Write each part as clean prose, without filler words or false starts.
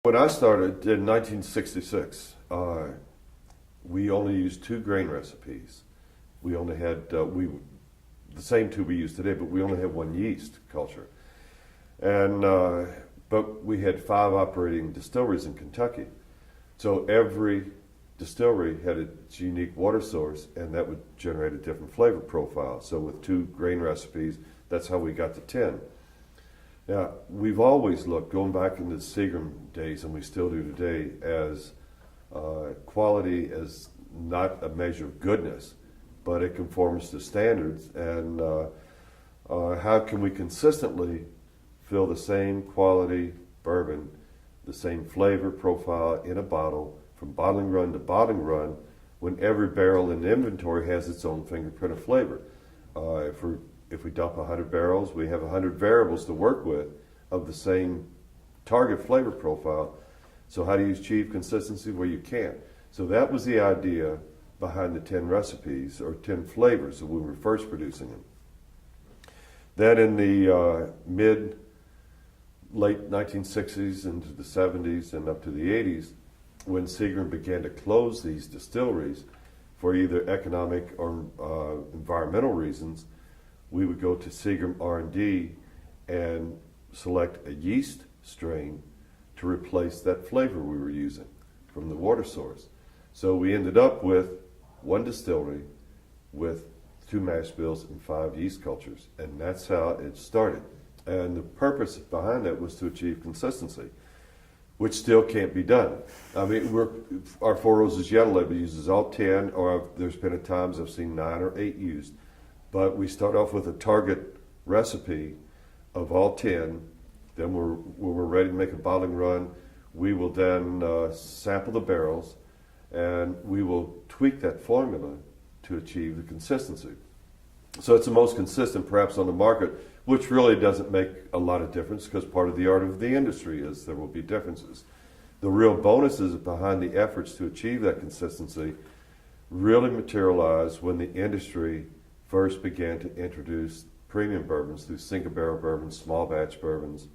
When I started in 1966, we only used two grain recipes. We only had the same two we use today, but we only had one yeast culture. And but we had 5 operating distilleries in Kentucky. So every distillery had its unique water source, and that would generate a different flavor profile. So with 2 grain recipes, that's how we got to 10. Now, we've always looked, going back into the Seagram days, and we still do today, as quality as not a measure of goodness, but it conforms to standards. And how can we consistently fill the same quality bourbon, the same flavor profile in a bottle, from bottling run to bottling run, when every barrel in the inventory has its own fingerprint of flavor? If we dump 100 barrels, we have 100 variables to work with of the same target flavor profile. So how do you achieve consistency? Well, you can't. So that was the idea behind the 10 recipes, or 10 flavors, when we were first producing them. Then in the late 1960s into the 70s and up to the 80s, when Seagram began to close these distilleries for either economic or environmental reasons, we would go to Seagram R&D and select a yeast strain to replace that flavor we were using from the water source. So we ended up with 1 distillery with 2 mash bills and 5 yeast cultures, and that's how it started. And the purpose behind that was to achieve consistency, which still can't be done. I mean, our Four Roses Yellow Label uses all 10, or there's been at times I've seen 9 or 8 used. But we start off with a target recipe of all 10. Then when we're ready to make a bottling run, we will then sample the barrels, and we will tweak that formula to achieve the consistency. So it's the most consistent perhaps on the market, which really doesn't make a lot of difference, because part of the art of the industry is there will be differences. The real bonuses behind the efforts to achieve that consistency really materialize when the industry first began to introduce premium bourbons through single barrel bourbons, small batch bourbons,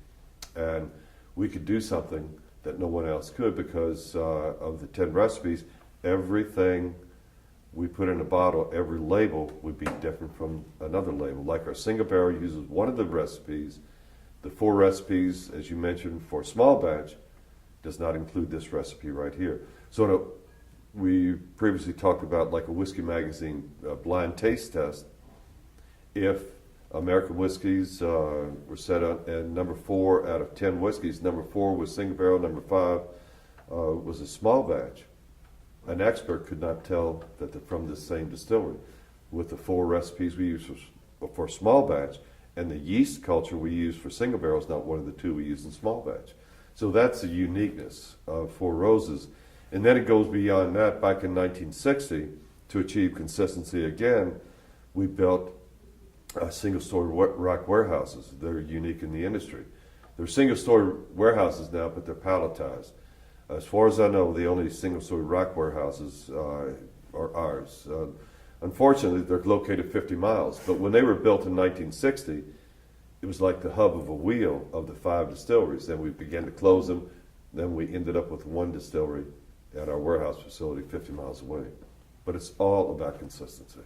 and we could do something that no one else could because of the 10 recipes. Everything we put in a bottle, every label would be different from another label. Like our single barrel uses one of the recipes. The 4 recipes, as you mentioned, for small batch does not include this recipe right here. So we previously talked about, like a whiskey magazine blind taste test. If American whiskeys were set on, and number 4 out of 10 whiskeys, number 4 was single barrel, number 5 was a small batch, an expert could not tell that they're from the same distillery. With the 4 recipes we use for small batch, and the yeast culture we use for single barrel is not one of the 2 we use in small batch. So that's the uniqueness of Four Roses. And then it goes beyond that. Back in 1960, to achieve consistency again, we built single-story rack warehouses. They're unique in the industry. They're single-story warehouses now, but they're palletized. As far as I know, the only single-story rack warehouses are ours. Unfortunately, they're located 50 miles. But when they were built in 1960, it was like the hub of a wheel of the 5 distilleries. Then we began to close them. Then we ended up with 1 distillery at our warehouse facility 50 miles away. But it's all about consistency.